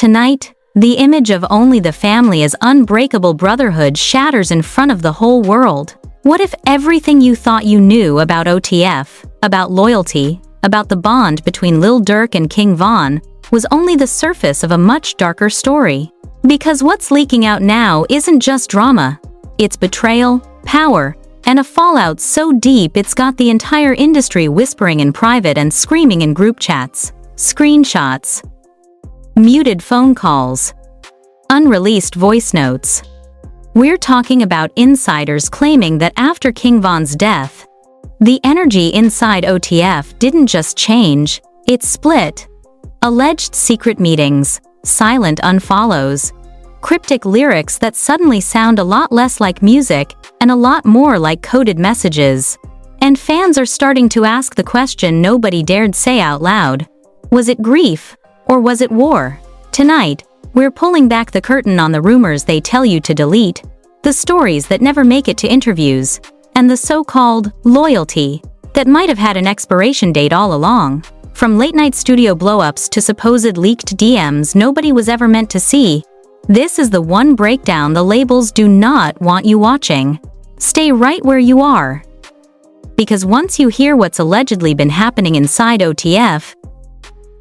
Tonight, the image of only the family as unbreakable brotherhood shatters in front of the whole world. What if everything you thought you knew about OTF, about loyalty, about the bond between Lil Durk and King Von, was only the surface of a much darker story? Because what's leaking out now isn't just drama. It's betrayal, power, and a fallout so deep it's got the entire industry whispering in private and screaming in group chats. Screenshots, muted phone calls, unreleased voice notes. We're talking about insiders claiming that after King Von's death, the energy inside OTF didn't just change, it split. Alleged secret meetings, silent unfollows, cryptic lyrics that suddenly sound a lot less like music and a lot more like coded messages. And fans are starting to ask the question nobody dared say out loud. Was it grief, or was it war? Tonight, we're pulling back the curtain on the rumors they tell you to delete, the stories that never make it to interviews, and the so-called loyalty that might have had an expiration date all along. From late-night studio blow-ups to supposed leaked DMs nobody was ever meant to see, this is the one breakdown the labels do not want you watching. Stay right where you are. Because once you hear what's allegedly been happening inside OTF,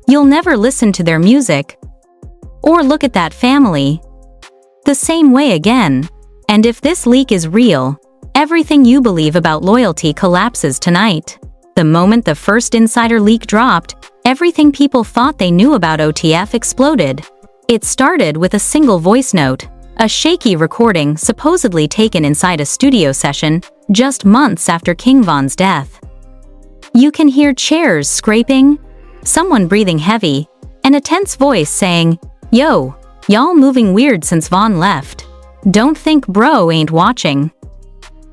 you'll never listen to their music or look at that family the same way again. And if this leak is real, everything you believe about loyalty collapses tonight. The moment the first insider leak dropped, everything people thought they knew about OTF exploded. It started with a single voice note, a shaky recording supposedly taken inside a studio session just months after King Von's death. You can hear chairs scraping, someone breathing heavy, and a tense voice saying, "Yo, y'all moving weird since Von left. Don't think bro ain't watching."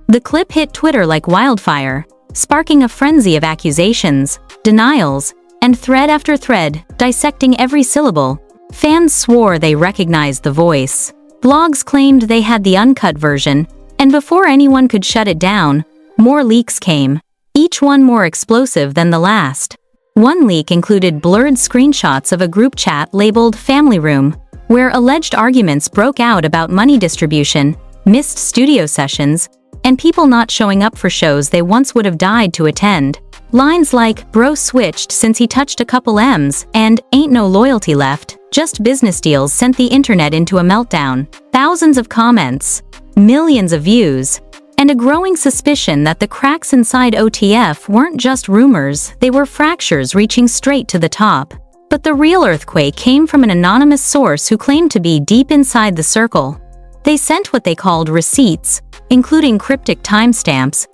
The clip hit Twitter like wildfire, sparking a frenzy of accusations, denials, and thread after thread, dissecting every syllable. Fans swore they recognized the voice. Blogs claimed they had the uncut version, and before anyone could shut it down, more leaks came, each one more explosive than the last. One leak included blurred screenshots of a group chat labeled Family Room, where alleged arguments broke out about money distribution, missed studio sessions, and people not showing up for shows they once would have died to attend. Lines like, "Bro switched since he touched a couple M's," and "Ain't no loyalty left, just business deals" sent the internet into a meltdown. Thousands of comments, millions of views, and a growing suspicion that the cracks inside OTF weren't just rumors, they were fractures reaching straight to the top. But the real earthquake came from an anonymous source who claimed to be deep inside the circle. They sent what they called receipts, including cryptic timestamps,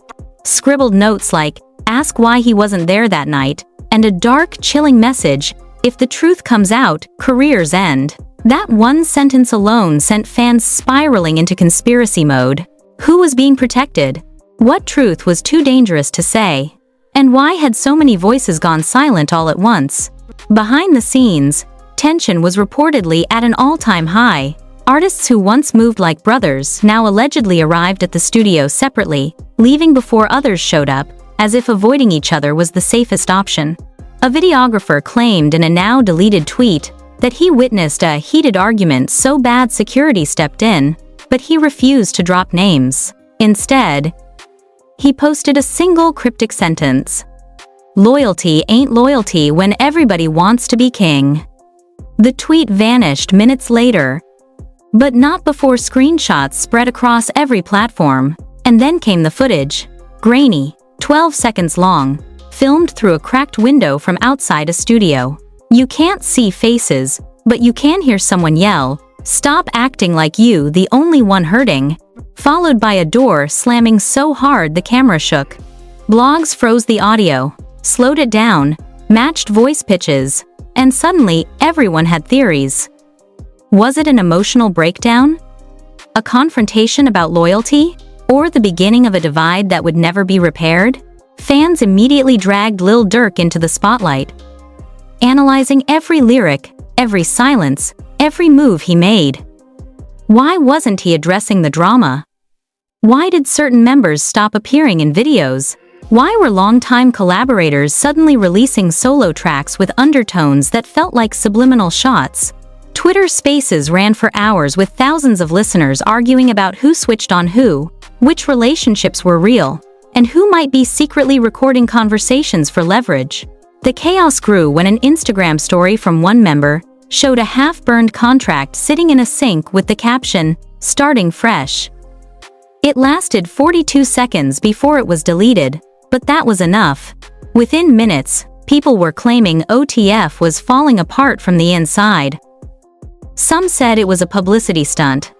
scribbled notes like, "Ask why he wasn't there that night," and a dark, chilling message, "If the truth comes out, careers end." That one sentence alone sent fans spiraling into conspiracy mode. Who was being protected? What truth was too dangerous to say? And why had so many voices gone silent all at once? Behind the scenes, tension was reportedly at an all-time high. Artists who once moved like brothers now allegedly arrived at the studio separately, leaving before others showed up, as if avoiding each other was the safest option. A videographer claimed in a now-deleted tweet that he witnessed a heated argument so bad security stepped in, but he refused to drop names. Instead, he posted a single cryptic sentence: "Loyalty ain't loyalty when everybody wants to be king." The tweet vanished minutes later, but not before screenshots spread across every platform. And then came the footage. Grainy, 12 seconds long, filmed through a cracked window from outside a studio. You can't see faces, but you can hear someone yell, "Stop acting like you the only one hurting," followed by a door slamming so hard the camera shook. Blogs froze the audio, slowed it down, matched voice pitches, and suddenly everyone had theories. Was it an emotional breakdown? A confrontation about loyalty? Or the beginning of a divide that would never be repaired? Fans immediately dragged Lil Durk into the spotlight, analyzing every lyric, every silence, every move he made. Why wasn't he addressing the drama? Why did certain members stop appearing in videos? Why were longtime collaborators suddenly releasing solo tracks with undertones that felt like subliminal shots? Twitter Spaces ran for hours with thousands of listeners arguing about who switched on who, which relationships were real, and who might be secretly recording conversations for leverage. The chaos grew when an Instagram story from one member showed a half-burned contract sitting in a sink with the caption, "Starting fresh." It lasted 42 seconds before it was deleted, but that was enough. Within minutes, people were claiming OTF was falling apart from the inside. Some said it was a publicity stunt.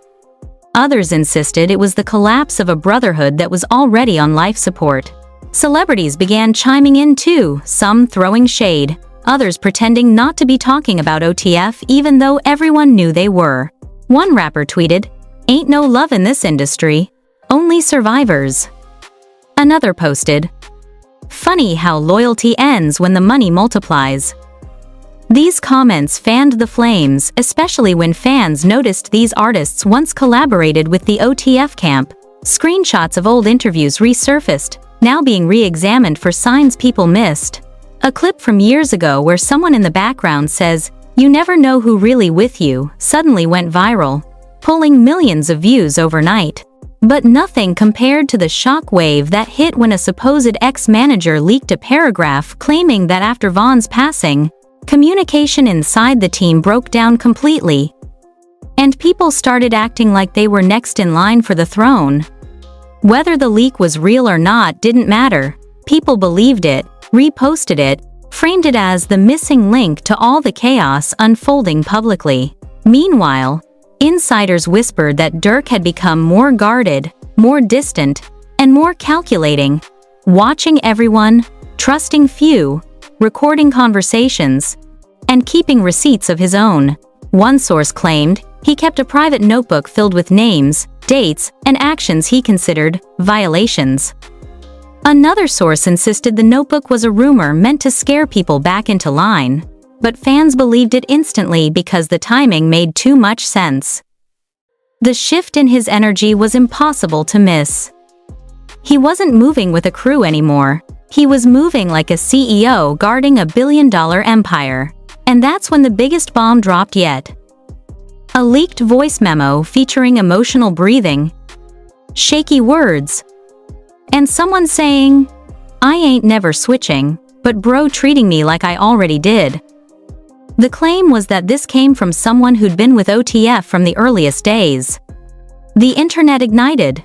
Others insisted it was the collapse of a brotherhood that was already on life support. Celebrities began chiming in too, some throwing shade, others pretending not to be talking about OTF even though everyone knew they were. One rapper tweeted, "Ain't no love in this industry, only survivors." Another posted, "Funny how loyalty ends when the money multiplies." These comments fanned the flames, especially when fans noticed these artists once collaborated with the OTF camp. Screenshots of old interviews resurfaced, now being re-examined for signs people missed. A clip from years ago where someone in the background says, "You never know who really with you," suddenly went viral, pulling millions of views overnight. But nothing compared to the shock wave that hit when a supposed ex-manager leaked a paragraph claiming that after Von's passing, communication inside the team broke down completely, and people started acting like they were next in line for the throne. Whether the leak was real or not didn't matter. People believed it, reposted it, framed it as the missing link to all the chaos unfolding publicly. Meanwhile, insiders whispered that Durk had become more guarded, more distant, and more calculating, watching everyone, trusting few, recording conversations, and keeping receipts of his own. One source claimed he kept a private notebook filled with names, dates, and actions he considered violations. Another source insisted the notebook was a rumor meant to scare people back into line, but fans believed it instantly because the timing made too much sense. The shift in his energy was impossible to miss. He wasn't moving with a crew anymore. He was moving like a CEO guarding a billion-dollar empire. And that's when the biggest bomb dropped yet. A leaked voice memo featuring emotional breathing, shaky words, and someone saying, "I ain't never switching, but bro treating me like I already did." The claim was that this came from someone who'd been with OTF from the earliest days. The internet ignited.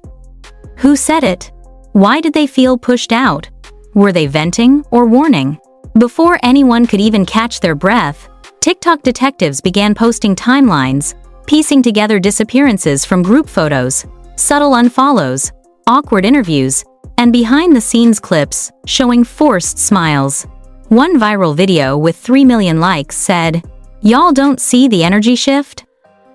Who said it? Why did they feel pushed out? Were they venting or warning? Before anyone could even catch their breath, TikTok detectives began posting timelines, piecing together disappearances from group photos, subtle unfollows, awkward interviews, and behind-the-scenes clips showing forced smiles. One viral video with 3 million likes said, "Y'all don't see the energy shift?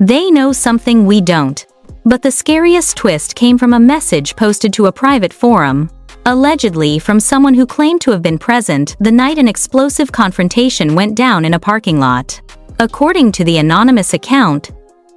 They know something we don't." But the scariest twist came from a message posted to a private forum, allegedly from someone who claimed to have been present the night an explosive confrontation went down in a parking lot. According to the anonymous account,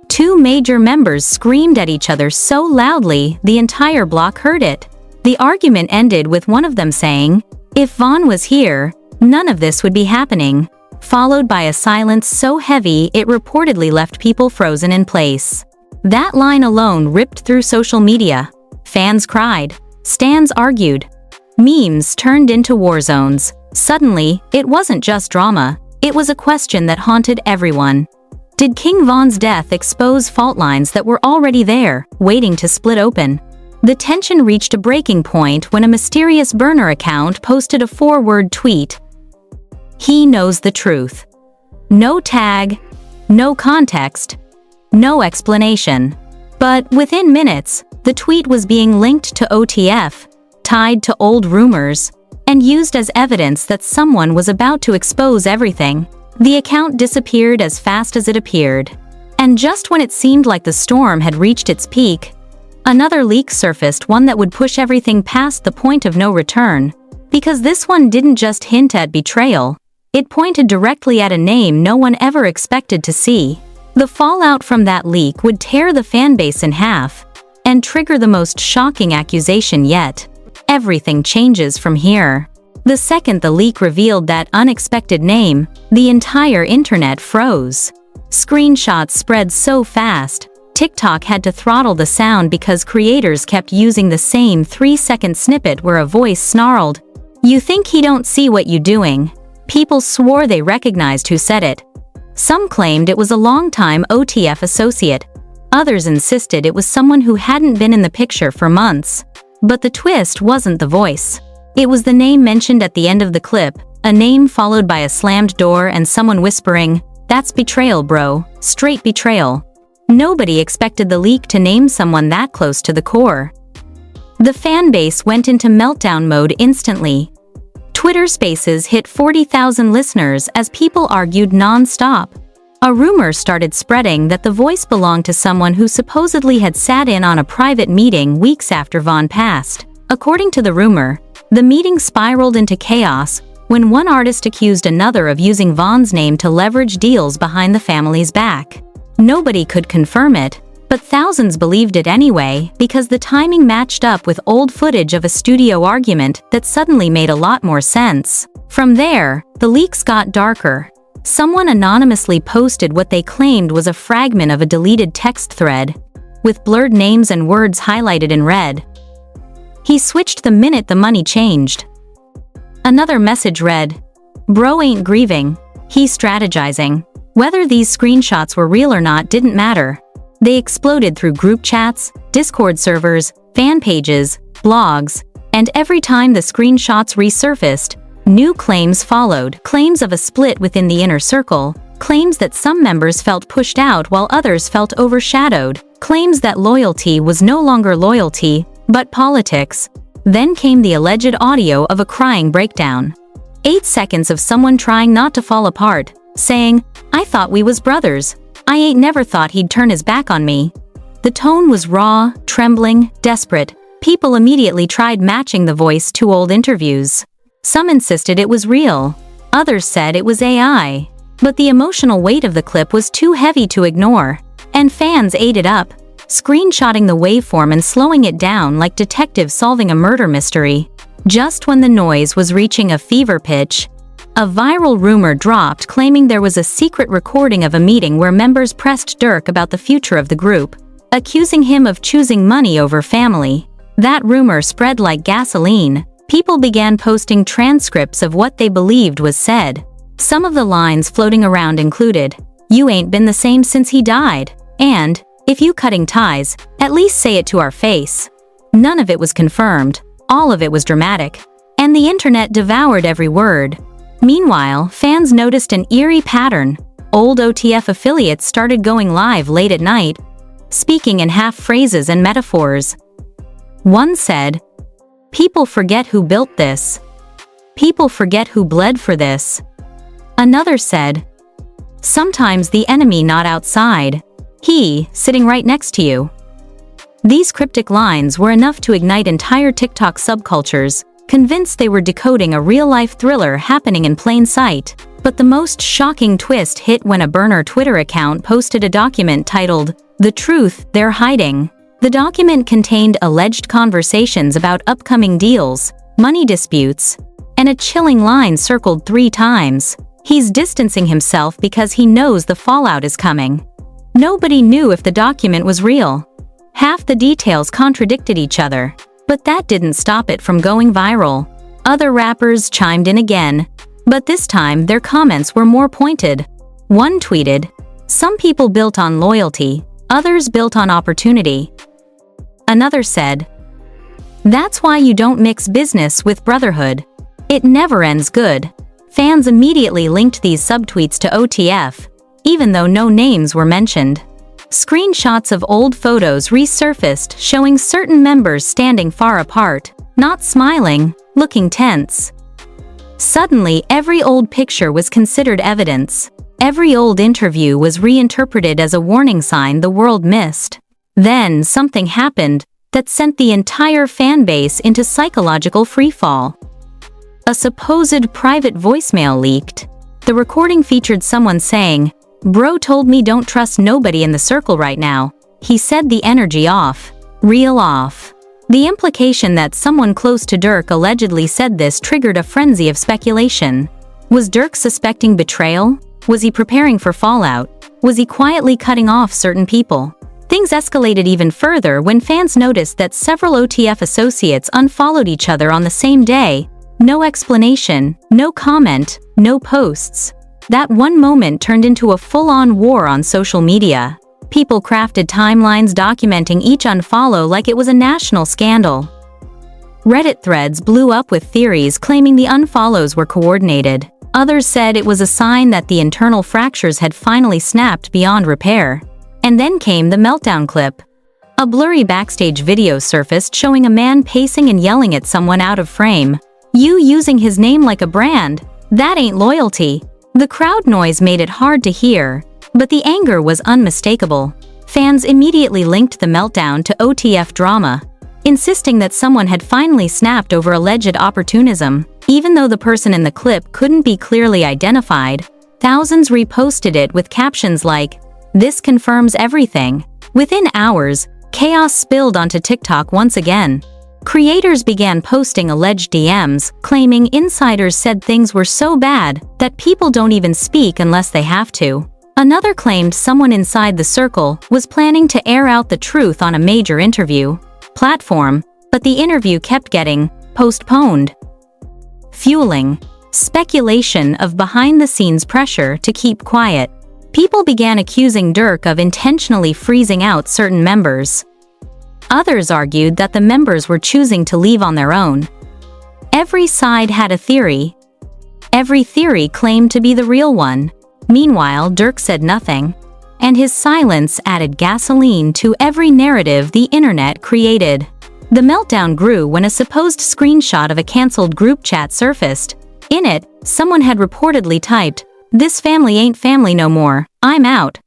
two major members screamed at each other so loudly the entire block heard it. The argument ended with one of them saying, "If Von was here, none of this would be happening," followed by a silence so heavy it reportedly left people frozen in place. That line alone ripped through social media. Fans cried. Stans argued. Memes turned into war zones. Suddenly, it wasn't just drama, it was a question that haunted everyone. Did King Von's death expose fault lines that were already there, waiting to split open? The tension reached a breaking point when a mysterious burner account posted a 4-word tweet. "He knows the truth." No tag, no context, no explanation. But within minutes, the tweet was being linked to OTF, tied to old rumors, and used as evidence that someone was about to expose everything. The account disappeared as fast as it appeared. And just when it seemed like the storm had reached its peak, another leak surfaced, one that would push everything past the point of no return. Because this one didn't just hint at betrayal, it pointed directly at a name no one ever expected to see. The fallout from that leak would tear the fanbase in half and trigger the most shocking accusation yet. Everything changes from here. The second the leak revealed that unexpected name, the entire internet froze. Screenshots spread so fast, TikTok had to throttle the sound because creators kept using the same 3-second snippet where a voice snarled, "You think he don't see what you doing?" People swore they recognized who said it. Some claimed it was a longtime OTF associate. Others insisted it was someone who hadn't been in the picture for months. But the twist wasn't the voice. It was the name mentioned at the end of the clip, a name followed by a slammed door and someone whispering, "That's betrayal, bro, straight betrayal." Nobody expected the leak to name someone that close to the core. The fanbase went into meltdown mode instantly. Twitter Spaces hit 40,000 listeners as people argued non-stop. A rumor started spreading that the voice belonged to someone who supposedly had sat in on a private meeting weeks after Vaughn passed. According to the rumor, the meeting spiraled into chaos when one artist accused another of using Vaughn's name to leverage deals behind the family's back. Nobody could confirm it, but thousands believed it anyway because the timing matched up with old footage of a studio argument that suddenly made a lot more sense. From there, the leaks got darker. Someone anonymously posted what they claimed was a fragment of a deleted text thread, with blurred names and words highlighted in red. He switched the minute the money changed. Another message read, "Bro ain't grieving, he's strategizing." Whether these screenshots were real or not didn't matter. They exploded through group chats, Discord servers, fan pages, blogs, and every time the screenshots resurfaced, new claims followed. Claims of a split within the inner circle, claims that some members felt pushed out while others felt overshadowed, claims that loyalty was no longer loyalty, but politics. Then came the alleged audio of a crying breakdown. 8 seconds of someone trying not to fall apart, saying, "I thought we was brothers. I ain't never thought he'd turn his back on me." The tone was raw, trembling, desperate. People immediately tried matching the voice to old interviews. Some insisted it was real. Others said it was AI. But the emotional weight of the clip was too heavy to ignore, and fans ate it up, screenshotting the waveform and slowing it down like detectives solving a murder mystery. Just when the noise was reaching a fever pitch, a viral rumor dropped claiming there was a secret recording of a meeting where members pressed Durk about the future of the group, accusing him of choosing money over family. That rumor spread like gasoline. People began posting transcripts of what they believed was said. Some of the lines floating around included, "You ain't been the same since he died," and, "If you cutting ties, at least say it to our face." None of it was confirmed. All of it was dramatic. And the internet devoured every word. Meanwhile, fans noticed an eerie pattern. Old OTF affiliates started going live late at night, speaking in half phrases and metaphors. One said, "People forget who built this. People forget who bled for this." Another said, "Sometimes the enemy not outside. He, sitting right next to you." These cryptic lines were enough to ignite entire TikTok subcultures, convinced they were decoding a real-life thriller happening in plain sight. But the most shocking twist hit when a burner Twitter account posted a document titled, "The Truth They're Hiding." The document contained alleged conversations about upcoming deals, money disputes, and a chilling line circled 3 times. He's distancing himself because he knows the fallout is coming. Nobody knew if the document was real. Half the details contradicted each other. But that didn't stop it from going viral. Other rappers chimed in again, but this time their comments were more pointed. One tweeted, "Some people built on loyalty, others built on opportunity." Another said, "That's why you don't mix business with brotherhood. It never ends good." Fans immediately linked these subtweets to OTF, even though no names were mentioned. Screenshots of old photos resurfaced showing certain members standing far apart, not smiling, looking tense. Suddenly, every old picture was considered evidence. Every old interview was reinterpreted as a warning sign the world missed. Then, something happened that sent the entire fanbase into psychological freefall. A supposed private voicemail leaked. The recording featured someone saying, "Bro told me don't trust nobody in the circle right now. He said the energy off. Real off." The implication that someone close to Durk allegedly said this triggered a frenzy of speculation. Was Durk suspecting betrayal? Was he preparing for fallout? Was he quietly cutting off certain people? Things escalated even further when fans noticed that several OTF associates unfollowed each other on the same day. No explanation, no comment, no posts. That one moment turned into a full-on war on social media. People crafted timelines documenting each unfollow like it was a national scandal. Reddit threads blew up with theories claiming the unfollows were coordinated. Others said it was a sign that the internal fractures had finally snapped beyond repair. And then came the meltdown clip. A blurry backstage video surfaced showing a man pacing and yelling at someone out of frame. "You using his name like a brand? That ain't loyalty." The crowd noise made it hard to hear, but the anger was unmistakable. Fans immediately linked the meltdown to OTF drama, insisting that someone had finally snapped over alleged opportunism. Even though the person in the clip couldn't be clearly identified, thousands reposted it with captions like, "This confirms everything." Within hours, chaos spilled onto TikTok once again. Creators began posting alleged DMs, claiming insiders said things were so bad that people don't even speak unless they have to. Another claimed someone inside the circle was planning to air out the truth on a major interview platform, but the interview kept getting postponed, fueling speculation of behind-the-scenes pressure to keep quiet. People began accusing Durk of intentionally freezing out certain members. Others argued that the members were choosing to leave on their own. Every side had a theory. Every theory claimed to be the real one. Meanwhile, Durk said nothing, and his silence added gasoline to every narrative the internet created. The meltdown grew when a supposed screenshot of a cancelled group chat surfaced. In it, someone had reportedly typed, "This family ain't family no more, I'm out."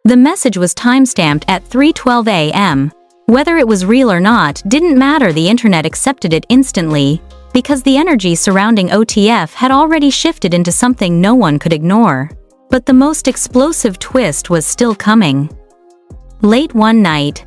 The message was timestamped at 3:12 a.m. Whether it was real or not didn't matter. The internet accepted it instantly, because the energy surrounding OTF had already shifted into something no one could ignore. But the most explosive twist was still coming. Late one night,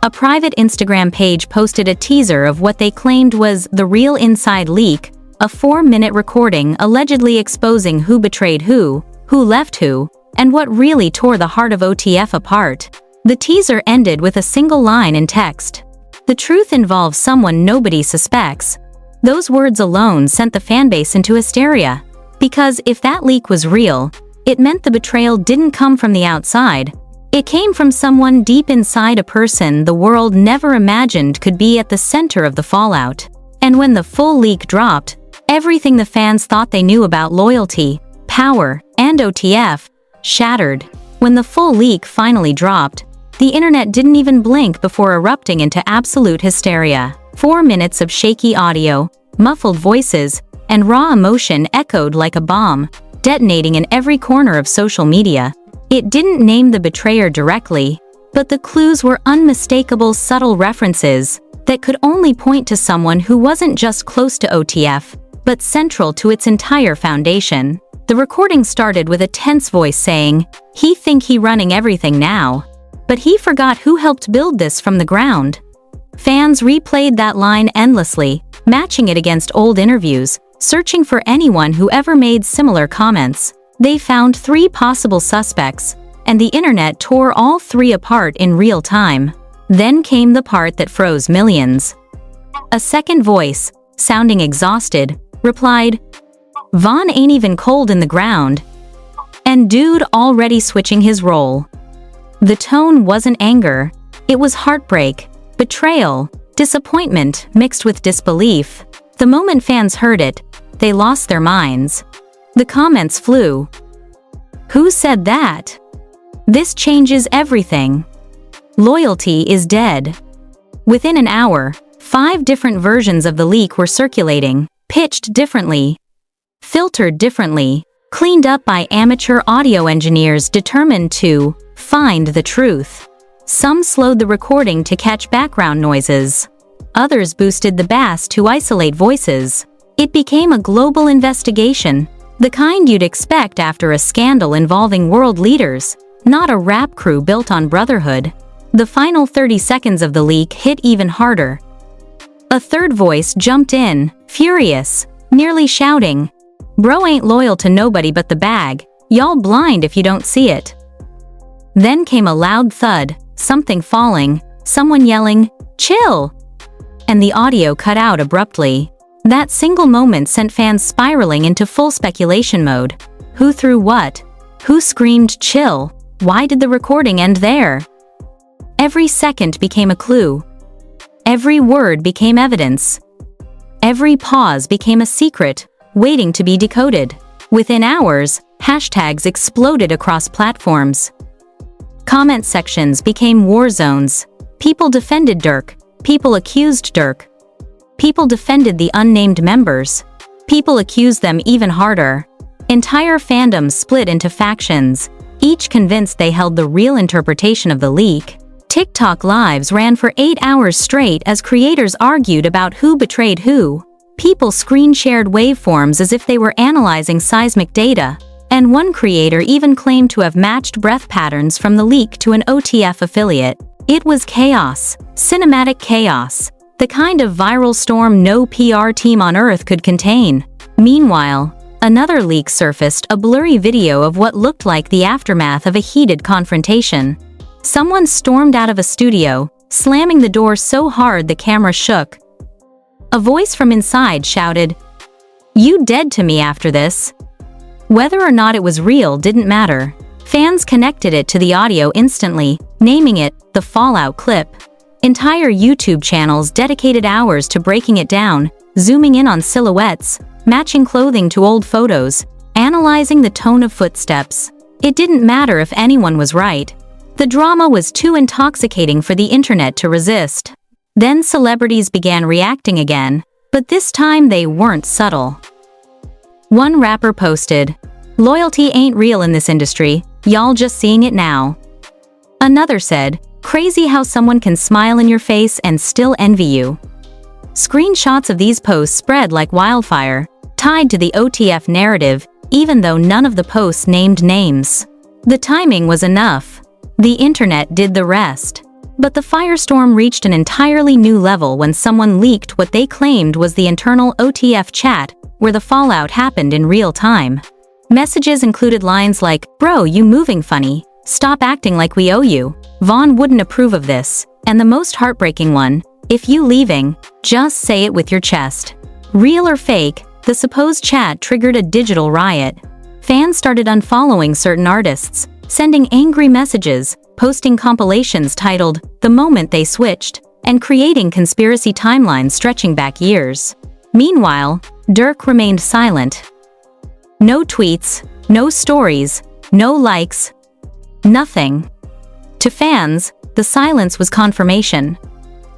a private Instagram page posted a teaser of what they claimed was the real inside leak, a 4-minute recording allegedly exposing who betrayed who left who, and what really tore the heart of OTF apart. The teaser ended with a single line in text. "The truth involves someone nobody suspects." Those words alone sent the fanbase into hysteria. Because if that leak was real, it meant the betrayal didn't come from the outside. It came from someone deep inside, a person the world never imagined could be at the center of the fallout. And when the full leak dropped, everything the fans thought they knew about loyalty, power, and OTF shattered. When the full leak finally dropped, the internet didn't even blink before erupting into absolute hysteria. 4 minutes of shaky audio, muffled voices, and raw emotion echoed like a bomb, detonating in every corner of social media. It didn't name the betrayer directly, but the clues were unmistakable, subtle references that could only point to someone who wasn't just close to OTF, but central to its entire foundation. The recording started with a tense voice saying, "He think he running everything now. But he forgot who helped build this from the ground." Fans replayed that line endlessly, matching it against old interviews, searching for anyone who ever made similar comments. They found 3 possible suspects, and the internet tore all 3 apart in real time. Then came the part that froze millions. A second voice, sounding exhausted, replied, "Vaughn ain't even cold in the ground." And dude already switching his role. The tone wasn't anger, it was heartbreak, betrayal, disappointment mixed with disbelief. The moment fans heard it, they lost their minds. The comments flew. "Who said that? This changes everything. Loyalty is dead." Within an hour, 5 different versions of the leak were circulating, pitched differently, filtered differently, cleaned up by amateur audio engineers determined to find the truth. Some slowed the recording to catch background noises. Others boosted the bass to isolate voices. It became a global investigation, the kind you'd expect after a scandal involving world leaders, not a rap crew built on brotherhood. The final 30 seconds of the leak hit even harder. A third voice jumped in, furious, nearly shouting, "Bro ain't loyal to nobody but the bag. Y'all blind if you don't see it." Then came a loud thud, something falling, someone yelling, "Chill!" And the audio cut out abruptly. That single moment sent fans spiraling into full speculation mode. Who threw what? Who screamed "chill"? Why did the recording end there? Every second became a clue. Every word became evidence. Every pause became a secret, waiting to be decoded. Within hours, hashtags exploded across platforms. Comment sections became war zones. People defended Durk. People accused Durk. People defended the unnamed members. People accused them even harder. Entire fandoms split into factions, each convinced they held the real interpretation of the leak. TikTok lives ran for 8 hours straight as creators argued about who betrayed who. People screen-shared waveforms as if they were analyzing seismic data, and one creator even claimed to have matched breath patterns from the leak to an OTF affiliate. It was chaos, cinematic chaos, the kind of viral storm no PR team on Earth could contain. Meanwhile, another leak surfaced, a blurry video of what looked like the aftermath of a heated confrontation. Someone stormed out of a studio, slamming the door so hard the camera shook. A voice from inside shouted, "You dead to me after this?" Whether or not it was real didn't matter. Fans connected it to the audio instantly, naming it the Fallout clip. Entire YouTube channels dedicated hours to breaking it down, zooming in on silhouettes, matching clothing to old photos, analyzing the tone of footsteps. It didn't matter if anyone was right. The drama was too intoxicating for the internet to resist. Then celebrities began reacting again, but this time they weren't subtle. One rapper posted, "Loyalty ain't real in this industry, y'all just seeing it now." Another said, "Crazy how someone can smile in your face and still envy you." Screenshots of these posts spread like wildfire, tied to the OTF narrative, even though none of the posts named names. The timing was enough. The internet did the rest. But the firestorm reached an entirely new level when someone leaked what they claimed was the internal OTF chat, where the fallout happened in real time. Messages included lines like, "Bro, you moving funny. Stop acting like we owe you. Vaughn wouldn't approve of this." And the most heartbreaking one, "If you leaving, just say it with your chest." Real or fake, the supposed chat triggered a digital riot. Fans started unfollowing certain artists, sending angry messages, posting compilations titled "The Moment They Switched," and creating conspiracy timelines stretching back years. Meanwhile, Durk remained silent. No tweets, no stories, no likes, nothing. To fans, the silence was confirmation.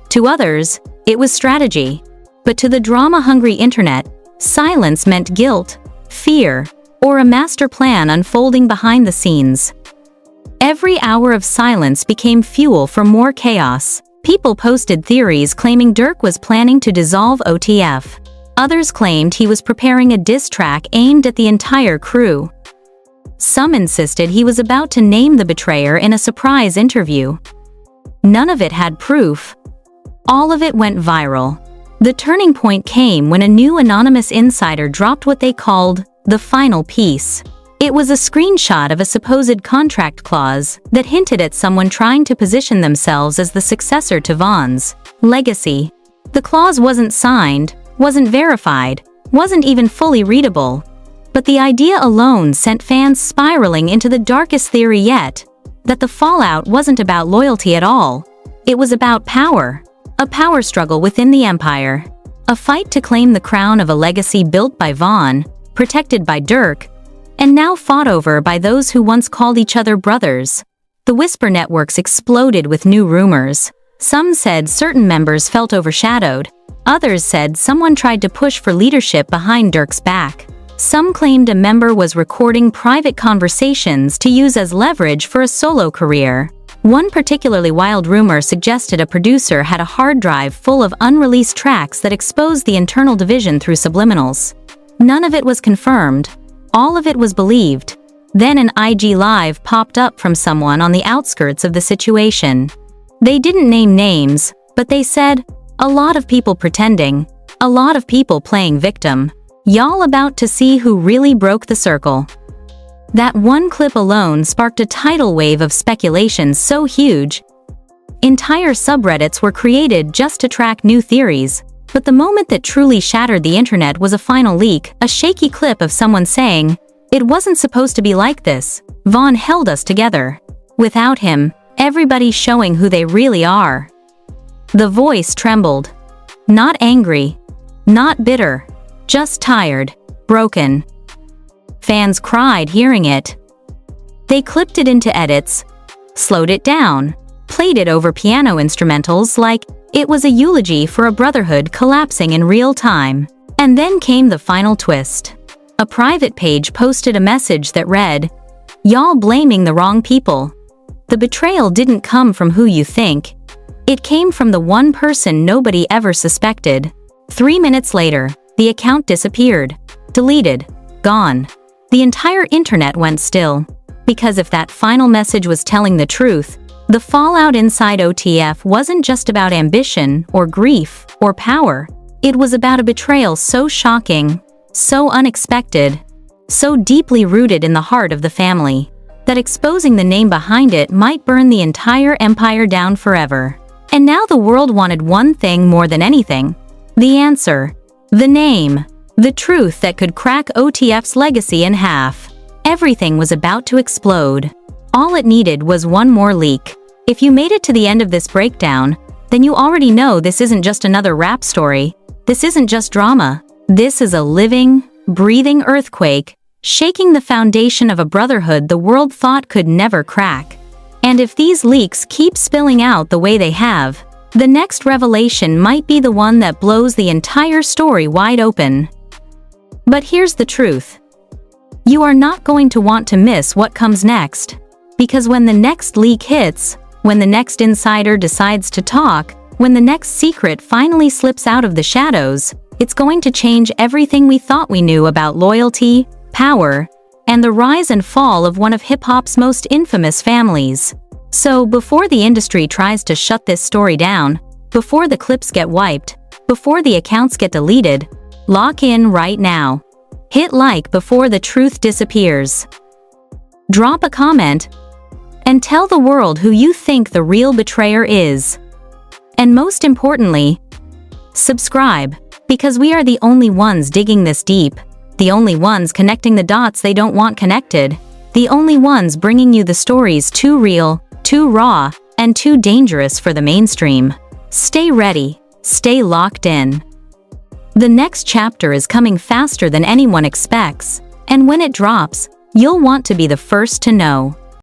To others, it was strategy. But to the drama-hungry internet, silence meant guilt, fear, or a master plan unfolding behind the scenes. Every hour of silence became fuel for more chaos. People posted theories claiming Durk was planning to dissolve OTF. Others claimed he was preparing a diss track aimed at the entire crew. Some insisted he was about to name the betrayer in a surprise interview. None of it had proof. All of it went viral. The turning point came when a new anonymous insider dropped what they called the final piece. It was a screenshot of a supposed contract clause that hinted at someone trying to position themselves as the successor to Vaughn's legacy. The clause wasn't signed, wasn't verified, wasn't even fully readable. But the idea alone sent fans spiraling into the darkest theory yet, that the fallout wasn't about loyalty at all. It was about power. A power struggle within the empire. A fight to claim the crown of a legacy built by Vaughn, protected by Durk, and now fought over by those who once called each other brothers. The whisper networks exploded with new rumors. Some said certain members felt overshadowed. Others said someone tried to push for leadership behind Durk's back. Some claimed a member was recording private conversations to use as leverage for a solo career. One particularly wild rumor suggested a producer had a hard drive full of unreleased tracks that exposed the internal division through subliminals. None of it was confirmed. All of it was believed. Then an IG Live popped up from someone on the outskirts of the situation. They didn't name names, but they said, "A lot of people pretending, a lot of people playing victim. Y'all about to see who really broke the circle." That one clip alone sparked a tidal wave of speculation so huge. Entire subreddits were created just to track new theories. But the moment that truly shattered the internet was a final leak, a shaky clip of someone saying, "It wasn't supposed to be like this. Vaughn held us together. Without him, everybody's showing who they really are." The voice trembled. Not angry, not bitter, just tired, broken. Fans cried hearing it. They clipped it into edits, slowed it down, played it over piano instrumentals like it was a eulogy for a brotherhood collapsing in real time. And then came the final twist. A private page posted a message that read, "Y'all blaming the wrong people. The betrayal didn't come from who you think. It came from the one person nobody ever suspected." 3 minutes later, the account disappeared. Deleted. Gone. The entire internet went still. Because if that final message was telling the truth, the fallout inside OTF wasn't just about ambition or grief or power. It was about a betrayal so shocking, so unexpected, so deeply rooted in the heart of the family, that exposing the name behind it might burn the entire empire down forever. And now the world wanted one thing more than anything: the answer, the name, the truth that could crack OTF's legacy in half. Everything was about to explode. All it needed was one more leak. If you made it to the end of this breakdown, then you already know this isn't just another rap story. This isn't just drama. This is a living, breathing earthquake, shaking the foundation of a brotherhood the world thought could never crack. And if these leaks keep spilling out the way they have, the next revelation might be the one that blows the entire story wide open. But here's the truth. You are not going to want to miss what comes next. Because when the next leak hits, when the next insider decides to talk, when the next secret finally slips out of the shadows, it's going to change everything we thought we knew about loyalty, power, and the rise and fall of one of hip-hop's most infamous families. So before the industry tries to shut this story down, before the clips get wiped, before the accounts get deleted, lock in right now. Hit like before the truth disappears. Drop a comment and tell the world who you think the real betrayer is. And most importantly, subscribe, because we are the only ones digging this deep, the only ones connecting the dots they don't want connected, the only ones bringing you the stories too real, too raw, and too dangerous for the mainstream. Stay ready, stay locked in. The next chapter is coming faster than anyone expects, and when it drops, you'll want to be the first to know.